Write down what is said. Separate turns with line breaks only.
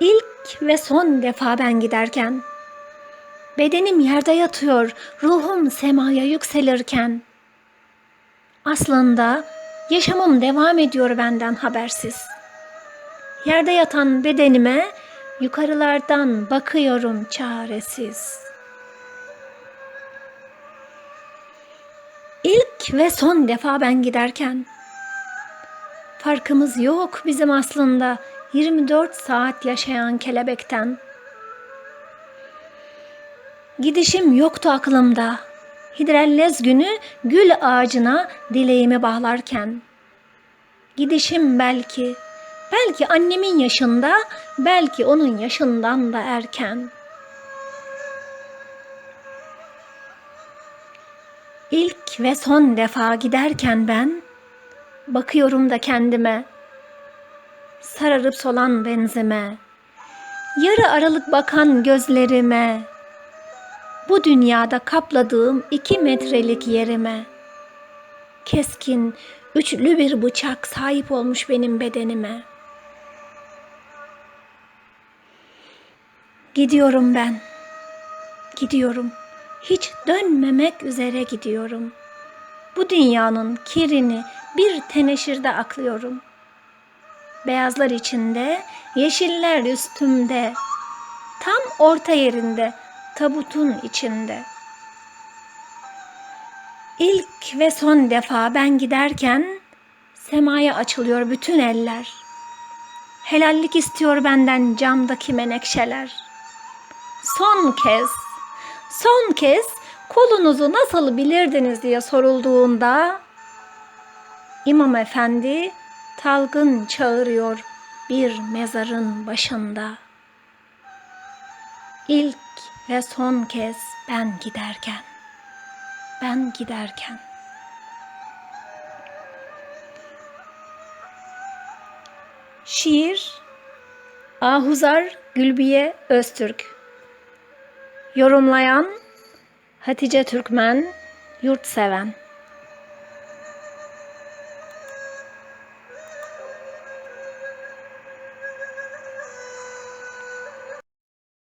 İlk ve son defa ben giderken, bedenim yerde yatıyor, ruhum semaya yükselirken. Aslında yaşamım devam ediyor benden habersiz. Yerde yatan bedenime yukarılardan bakıyorum çaresiz. İlk ve son defa ben giderken, farkımız yok bizim aslında 24 saat yaşayan kelebekten. Gidişim yoktu aklımda, hidrellez günü gül ağacına dileğimi bağlarken. Gidişim belki annemin yaşında, belki onun yaşından da erken. İlk ve son defa giderken ben, bakıyorum da kendime, sararıp solan benzime, yarı aralık bakan gözlerime, bu dünyada kapladığım 2 metrelik yerime. Keskin, üçlü bir bıçak sahip olmuş benim bedenime. Gidiyorum ben, gidiyorum. Hiç dönmemek üzere gidiyorum. Bu dünyanın kirini bir teneşirde aklıyorum. Beyazlar içinde, yeşiller üstümde, tam orta yerinde, tabutun içinde. İlk ve son defa ben giderken, semaya açılıyor bütün eller. Helallik istiyor benden camdaki menekşeler. Son kez kolunuzu nasıl bilirdiniz diye sorulduğunda, İmam Efendi talgın çağırıyor bir mezarın başında. İlk ve son kez ben giderken. Şiir Ahuzar Gülbiye Öztürk. Yorumlayan Hatice Türkmen Yurtseven.